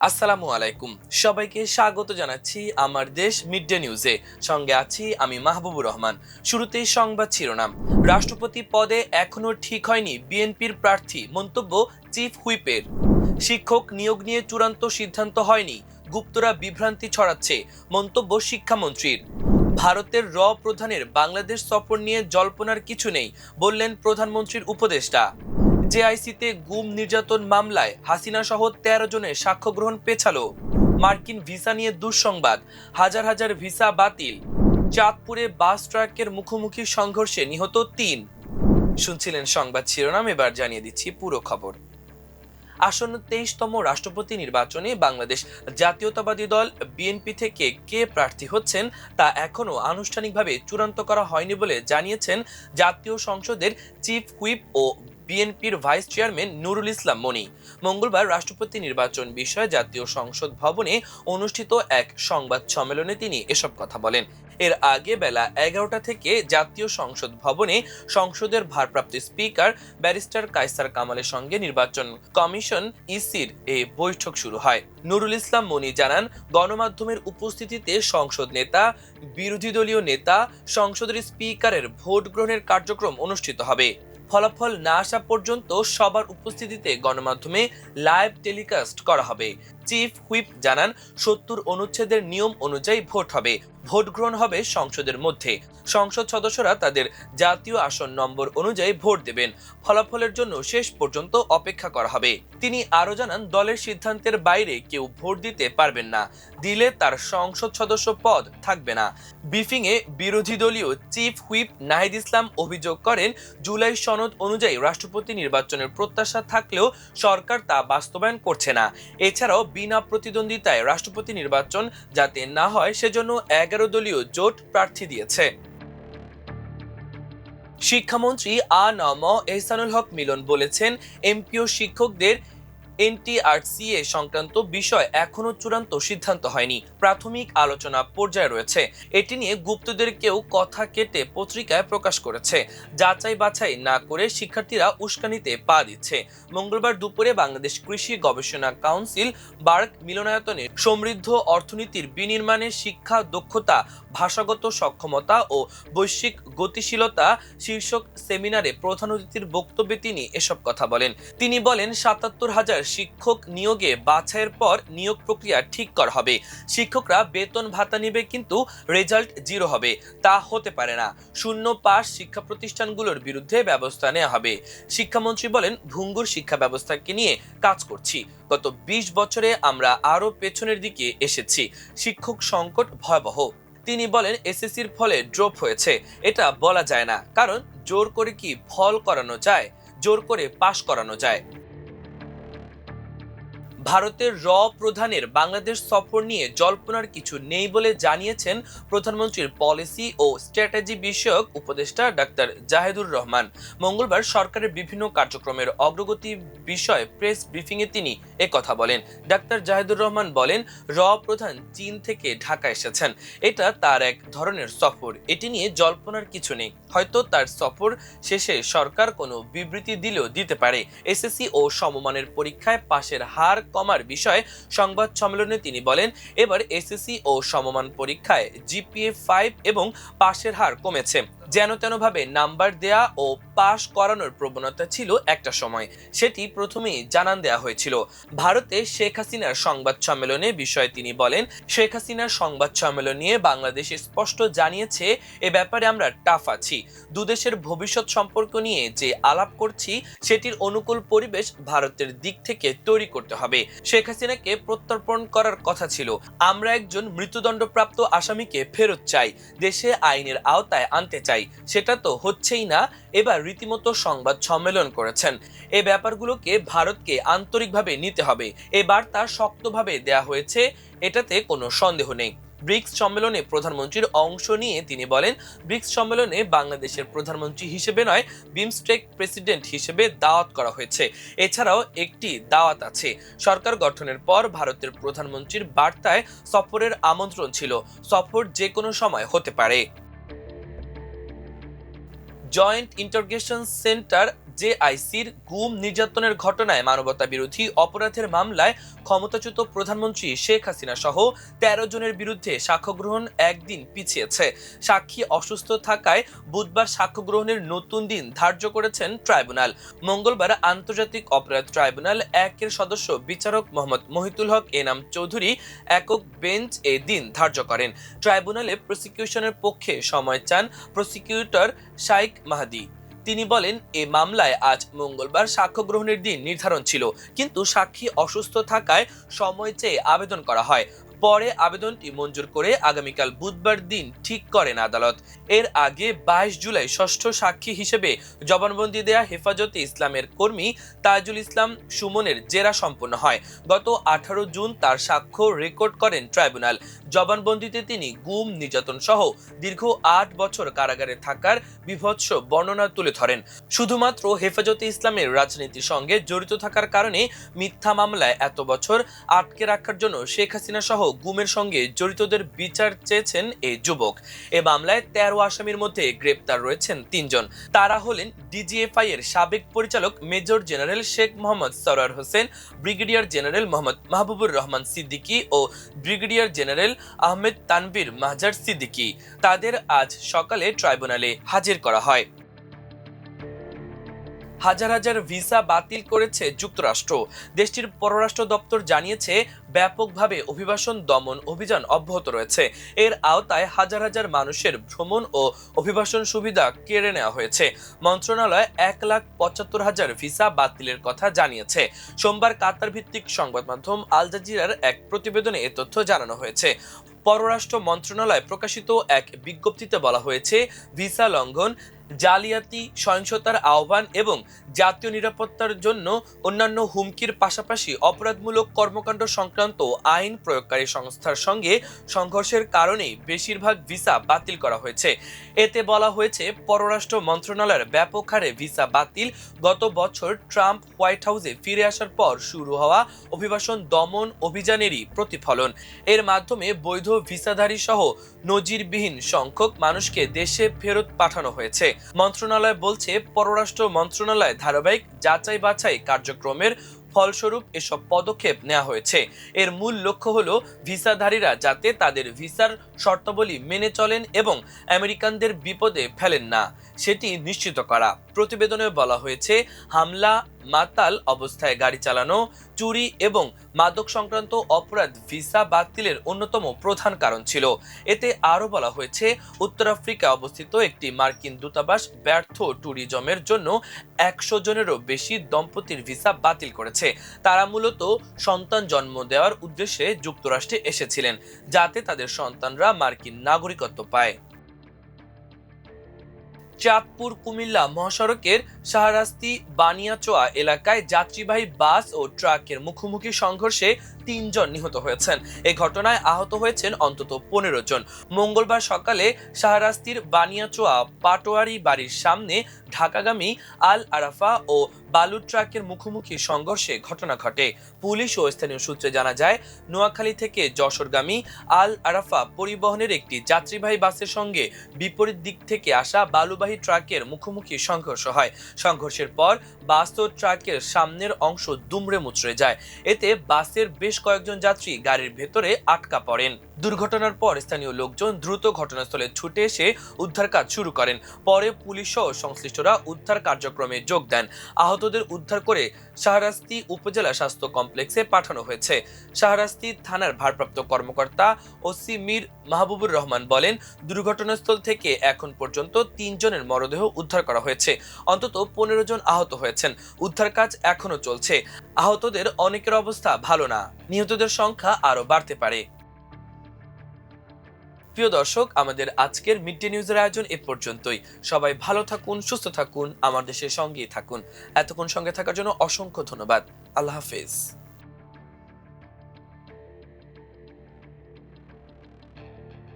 আসসালামু আলাইকুম। সবাইকে স্বাগত জানাচ্ছি আমার দেশ মিড ডে নিউজে। সঙ্গে আছি আমি মাহবুবুর রহমান। শুরুতেই সংবাদ শিরোনাম। রাষ্ট্রপতি পদে এখনো ঠিক হয়নি বিএনপির প্রার্থী, মন্তব্য চিফ হুইপের। শিক্ষক নিয়োগ নিয়ে চূড়ান্ত সিদ্ধান্ত হয়নি, গুপ্তরা বিভ্রান্তি ছড়াচ্ছে, মন্তব্য শিক্ষামন্ত্রীর। ভারতের প্রধানের বাংলাদেশ সফর নিয়ে জল্পনার কিছু নেই, বললেন প্রধানমন্ত্রীর উপদেষ্টা। জেআইসিতে গুম নির্যাতন মামলায় হাসিনা সহ ১৩ জনের সাক্ষ্য গ্রহণ পেছালো। মার্কিন ভিসা নিয়ে দুঃসংবাদ, হাজার হাজার ভিসা বাতিল। চাঁদপুরে বাস ট্রাকের মুখোমুখি সংঘর্ষে নিহত ৩। শুনছিলেন সংবাদ শিরোনাম, এবার জানিয়ে দিচ্ছি পুরো খবর। আসন্ন ২৩তম রাষ্ট্রপতি নির্বাচনে বাংলাদেশ জাতীয়তাবাদী দল বিএনপি থেকে কে প্রার্থী হচ্ছেন তা এখনো আনুষ্ঠানিকভাবে চূড়ান্ত করা হয়নি বলে জানিয়েছেন জাতীয় সংসদের চিফ হুইপ ও বিএনপির ভাইস চেয়ারম্যান নুরুল ইসলাম মনি। মঙ্গলবার রাষ্ট্রপতি নির্বাচন বিষয়ে জাতীয় সংসদ ভবনে অনুষ্ঠিত এক সংবাদ সম্মেলনে তিনি এসব কথা বলেন। এর আগে বেলা ১১টা থেকে জাতীয় সংসদ ভবনে সংসদের ভারপ্রাপ্ত স্পিকার ব্যারিস্টার কায়সার কামালের সঙ্গে নির্বাচন কমিশন ইসির এ বৈঠক শুরু হয়। নুরুল ইসলাম মনি জানান, গণমাধ্যমের উপস্থিতিতে সংসদ নেতা, বিরোধী দলীয় নেতা, সংসদের স্পিকারের ভোট গ্রহণের কার্যক্রম অনুষ্ঠিত হবে। ফলাফল না আসা পর্যন্ত সবার উপস্থিতিতে গণমাধ্যমে লাইভ টেলিকাস্ট করা হবে। চিফ হুইপ জানান, ৭০ অনুচ্ছেদের নিয়ম অনুযায়ী ভোট হবে। ভোট গ্রহণ হবে সংসদের মধ্যে। সংসদ সদস্যরা তাদের জাতীয় আসন নম্বর অনুযায়ী ভোট দেবেন। ফলাফলের জন্য শেষ পর্যন্ত অপেক্ষা করা হবে। তিনি আরো জানান, দলের সিদ্ধান্তের বাইরে কেউ ভোট দিতে পারবেন না, দিলে তার সংসদ সদস্য পদ থাকবে না। ব্রিফিং এ বিরোধী দলীয় চিফ হুইপ নাহিদ ইসলাম অভিযোগ করেন, জুলাই সনদ অনুযায়ী রাষ্ট্রপতি নির্বাচনের প্রত্যাশা থাকলেও সরকার তা বাস্তবায়ন করছে না। এছাড়াও বিনা প্রতিদ্বন্দ্বিতায় রাষ্ট্রপতি নির্বাচন যাতে না হয় সেজন্য ১১ দলীয় জোট প্রার্থী দিয়েছে। শিক্ষামন্ত্রী এহসানুল হক মিলন বলেছেন, এমপিও শিক্ষকদের এনটিআরসিএ সংক্রান্ত বিষয় এখনো চূড়ান্ত সিদ্ধান্ত হয়নি, প্রাথমিক আলোচনা পর্যায়ে রয়েছে। এটি নিয়ে গুপ্তদের কেউ কথা কেটে পত্রিকায় প্রকাশ করেছে। যাচাই বাছাই না করে শিক্ষার্থীরা উস্কানিতে পা দিচ্ছে। মঙ্গলবার দুপুরে বাংলাদেশ কৃষি গবেষণা কাউন্সিল বার্ক মিলনায়তনে সমৃদ্ধ অর্থনীতির বিনির্মাণে শিক্ষা দক্ষতা, ভাষাগত সক্ষমতা ও বৈশ্বিক গতিশীলতা শীর্ষক সেমিনারে প্রধান অতিথির বক্তব্যে তিনি এসব কথা বলেন। তিনি বলেন, ৭৭,০০০ শিক্ষক নিয়োগে বাছাইয়ের পর নিয়োগ প্রক্রিয়া ঠিক করা হবে। শিক্ষকরা বেতন ভাতা নেবে, কিন্তু রেজাল্ট জিরো হবে, তা হতে পারে না। শূন্য পাস শিক্ষা প্রতিষ্ঠানগুলোর বিরুদ্ধে ব্যবস্থা নেওয়া হবে। শিক্ষামন্ত্রী বলেন, ভঙ্গুর শিক্ষা ব্যবস্থাকে নিয়ে কাজ করছি। গত ২০ বছরে আমরা আরো পেছনের দিকে এসেছি। শিক্ষক সংকট ভয়াবহ। তিনি বলেন, এসএসসির ফলে ড্রপ হয়েছে এটা বলা যায় না, কারণ জোর করে কি ফল করানো যায়? জোর করে পাশ করানো যায়। ভারতের প্রধানের বাংলাদেশ সফর নিয়ে জল্পনার কিছু নেই বলে জানিয়েছেন প্রধানমন্ত্রীর পলিসি ও স্ট্র্যাটেজি বিষয়ক উপদেষ্টা ডাক্তার জাহেদুর রহমান। মঙ্গলবার সরকারের বিভিন্ন কার্যক্রমের অগ্রগতি বিষয়ে প্রেস ব্রিফিংয়ে তিনি একথা বলেন। ডাক্তার জাহেদুর রহমান বলেন, প্রধান চীন থেকে ঢাকা এসেছেন, এটা তার এক ধরনের সফর। এটি নিয়ে জল্পনার কিছু নেই। হয়তো তার সফর শেষে সরকার কোনো বিবৃতি দিলেও দিতে পারে। এসএসসি ও সমমানের পরীক্ষায় পাশের হার কমার বিষয়ে সংবাদ সম্মেলনে তিনি বলেন, এবার এসএসসি ও সমমান পরীক্ষায় জিপিএ ৫ এবং পাশের হার কমেছে। যেন তেনভাবে নাম্বার দেয়া ও পাশ করানোর প্রবণতা ছিল একটা সময়, সেটি প্রথমেই জানান দেয়া হয়েছিল। ভারতে শেখ হাসিনার সংবাদ সম্মেলনে বিষয়ে তিনি বলেন, শেখ হাসিনার সংবাদ সম্মেলন নিয়ে বাংলাদেশ স্পষ্ট জানিয়েছে, এ ব্যাপারে আমরা টাফ আছি। দুদেশের ভবিষ্যৎ সম্পর্ক নিয়ে যে আলাপ করছি সেটির অনুকূল পরিবেশ ভারতের দিক থেকে তৈরি করতে হবে। শেখ হাসিনাকে প্রত্যর্পণ করার কথা ছিল। আমরা একজন মৃত্যুদণ্ডপ্রাপ্ত আসামিকে ফেরত চাই, দেশে আইনের আওতায় আনতে চাই। সেটা তো হচ্ছেই না। এবার রীতিমতো সংবাদ সম্মেলন করেছেন। এই ব্যাপারগুলোকে ভারতকে আন্তরিকভাবে নিতে হবে। এ বার্তা শক্তভাবে দেয়া হয়েছে, এটাতে কোনো সন্দেহ নেই। ব্রিক্স সম্মেলনে প্রধানমন্ত্রীর অংশ নিয়ে তিনি বলেন, ব্রিক্স সম্মেলনে বাংলাদেশের প্রধানমন্ত্রী হিসেবে নয়, বিমস্টেক প্রেসিডেন্ট হিসেবে দাওয়াত করা হয়েছে। এছাড়াও একটি দাওয়াত আছে। সরকার গঠনের পর ভারতের প্রধানমন্ত্রীর বার্তায় সফরের আমন্ত্রণ ছিল। সফর যে কোনো সময় হতে পারে। জয়েন্ট ইন্টারোগেশন সেন্টার জেআইসির গুম নির্যাতনের ঘটনায় মানবতা বিরোধী অপরাধের মামলায় ক্ষমতাচ্যুত প্রধানমন্ত্রী শেখ হাসিনা সহ 13 জনের বিরুদ্ধে সাক্ষ্য গ্রহণ একদিন পিছিয়েছে। সাক্ষী অসুস্থ থাকায় বুধবার সাক্ষ্য গ্রহণের নতুন দিন ধার্য করেছেন ট্রাইব্যুনাল। মঙ্গলবার আন্তর্জাতিক অপরাধ ট্রাইব্যুনাল 1 এর সদস্য বিচারক মোহাম্মদ মহিতুল হক এনাম চৌধুরী একক বেঞ্চ এ দিন ধার্য করেন। ট্রাইব্যুনালে প্রসিকিউশনের পক্ষে সময় চান প্রসিকিউটর শাইখ মাহাদি। তিনি বলেন, এ মামলায় আজ মঙ্গলবার সাক্ষ্য গ্রহণের দিন নির্ধারণ ছিল, কিন্তু সাক্ষী অসুস্থ থাকায় সময় চেয়ে আবেদন করা হয়। পরে আবেদনটি মঞ্জুর করে আগামীকাল বুধবার দিন ঠিক করেন আদালত। এর আগে 22 জুলাই ষষ্ঠ সাক্ষী হিসেবে জবানবন্দি দেয়া হেফাজতে ইসলামের কর্মী তাজুল ইসলাম সুমনের জেরা সম্পন্ন হয়। গত 18 জুন তার সাক্ষ্য রেকর্ড করেন ট্রাইব্যুনাল। জবানবন্দিতে তিনি গুম, নির্যাতন সহ দীর্ঘ 8 বছর কারাগারে থাকার বিভৎস বর্ণনা তুলে ধরেন। শুধুমাত্র হেফাজতে ইসলামের রাজনীতির সঙ্গে জড়িত থাকার কারণে মিথ্যা মামলায় এত বছর আটকে রাখার জন্য শেখ হাসিনা সহ গুমের সঙ্গে জড়িতদের বিচার চেয়েছেন এই যুবক। এ মামলায় 13 আসামির মধ্যে গ্রেপ্তার রয়েছেন 3 জন। তারা হলেন ডিজিএফআই এর সাবেক পরিচালক major general Sheikh Mohammad Sarwar Hossain, brigadier general Mohammad Mahbubur Rahman Siddiqui ও ব্রিগেডিয়ার জেনারেল আহমেদ তানভীর মাহজার সিদ্দিকী। তাদের আজ সকালে ট্রাইব্যুনালে হাজির করা হয়। হাজার হাজার ভিসা বাতিল করেছে যুক্তরাষ্ট্র। দেশটির পররাষ্ট্র দপ্তর জানিয়েছে, ব্যাপকভাবে অভিবাসন দমন অভিযান অব্যাহত রয়েছে। এর আওতায় হাজার হাজার মানুষের ভ্রমণ ও অভিবাসন সুবিধা কেড়ে নেওয়া হয়েছে। মন্ত্রণালয় 1,75,000 ভিসা বাতিলের কথা জানিয়েছে। সোমবার কাতার ভিত্তিক সংবাদ মাধ্যম আল জাজিরার এক প্রতিবেদনে এ তথ্য জানানো হয়েছে। পররাষ্ট্র মন্ত্রণালয় প্রকাশিত এক বিজ্ঞপ্তিতে বলা হয়েছে, ভিসা লঙ্ঘন, জালিয়াতি, সহিংসতার আহ্বান এবং জাতীয় নিরাপত্তার জন্য অন্যান্য হুমকির পাশাপাশি অপরাধমূলক কর্মকাণ্ড সংক্রান্ত আইন প্রয়োগকারী সংস্থার সঙ্গে সংঘর্ষের কারণে বেশিরভাগ ভিসা বাতিল করা হয়েছে। এতে বলা হয়েছে, পররাষ্ট্র মন্ত্রণালয়ের ব্যাপক হারে ভিসা বাতিল গত বছর ট্রাম্প হোয়াইট হাউসে ফিরে আসার পর শুরু হওয়া অভিবাসন দমন অভিযানেরই প্রতিফলন। এর মাধ্যমে বৈধ ভিসাধারী সহ নজিরবিহীন সংখ্যক মানুষকে দেশে ফেরত পাঠানো হয়েছে। মন্ত্রণালয় বলছে, পররাষ্ট্র মন্ত্রণালয় ধারাবাহিক যাচাই বাছাই কার্যক্রমের ফলস্বরূপ এসব পদক্ষেপ নেওয়া হয়েছে। এর মূল লক্ষ্য হলো ভিসাধারীরা যাতে তাদের ভিসার শর্তাবলী মেনে চলেন এবং আমেরিকানদের বিপদে ফেলেন না, সেটি নিশ্চিত করা। প্রতিবেদনে বলা হয়েছে, হামলা, মাতাল অবস্থায় গাড়ি চালানো, চুরি এবং মাদক সংক্রান্ত অপরাধ ভিসা বাতিলের অন্যতম প্রধান কারণ ছিল। এতে আরও বলা হয়েছে, উত্তর আফ্রিকায় অবস্থিত একটি মার্কিন দূতাবাস ব্যর্থ ট্যুরিজমের জন্য 100 জনেরও বেশি দম্পতির ভিসা বাতিল করেছে। তারা মূলত সন্তান জন্ম দেওয়ার উদ্দেশ্যে যুক্তরাষ্ট্রে এসেছিলেন, যাতে তাদের সন্তানরা মার্কিন নাগরিকত্ব পায়। চাঁদপুর কুমিল্লা মহাসড়কের শাহরাস্তি বানিয়াচোয়া এলাকায় যাত্রীবাহী বাস ও ট্রাকের মুখোমুখি সংঘর্ষে 3 জন নিহত হয়েছেন। এই ঘটনায় আহত হয়েছেন অন্তত 15 জন। মঙ্গলবার সকালে শাহরাস্তির বানিয়াচোয়া পাটোয়ারি বাড়ির সামনে ঢাকাগামী আল আরাফা ও বালু ট্রাকের মুখোমুখি সংঘর্ষে ঘটনা ঘটে। পুলিশ ও স্থানীয় সূত্রে জানা যায়, নোয়াখালী থেকে যশোরগামী আল আরাফা পরিবহনের একটি যাত্রীবাহী বাসের সঙ্গে বিপরীত দিক থেকে আসা বালুবাহী ট্রাকের মুখোমুখি সংঘর্ষ হয়। সংঘর্ষের পর বাস ও ট্রাকের সামনের অংশ দুমড়ে মুচড়ে যায়। এতে বাসের বেশ কয়েকজন যাত্রী গাড়ির ভেতরে আটকা পড়েন। দুর্ঘটনার পর স্থানীয় লোকজন দ্রুত ঘটনাস্থলে ছুটে এসে উদ্ধার কাজ শুরু করেন। পরে পুলিশ সহ সংশ্লিষ্টরা উদ্ধার কার্যক্রমে যোগ দেন। আহতদের উদ্ধার করে শাহরাস্তি উপজেলা স্বাস্থ্য কমপ্লেক্সে পাঠানো হয়েছে। শাহরাস্তি থানার ভারপ্রাপ্ত কর্মকর্তা ওসি মীর মাহবুবুর রহমান বলেন, দুর্ঘটনাস্থল থেকে এখন পর্যন্ত 3 জনের মরদেহ উদ্ধার করা হয়েছে। অন্তত 15 জন আহত হয়েছেন। উদ্ধার কাজ এখনো চলছে। আহতদের অনেকের অবস্থা ভালো না, নিহতদের সংখ্যা আরো বাড়তে পারে। প্রিয় দর্শক, আমাদের আজকের মিড ডে নিউজের আয়োজন এ পর্যন্তই। সবাই ভালো থাকুন, সুস্থ থাকুন, আমার দেশের সঙ্গেই থাকুন। এতক্ষণ সঙ্গে থাকার জন্য অসংখ্য ধন্যবাদ। আল্লাহ হাফেজ।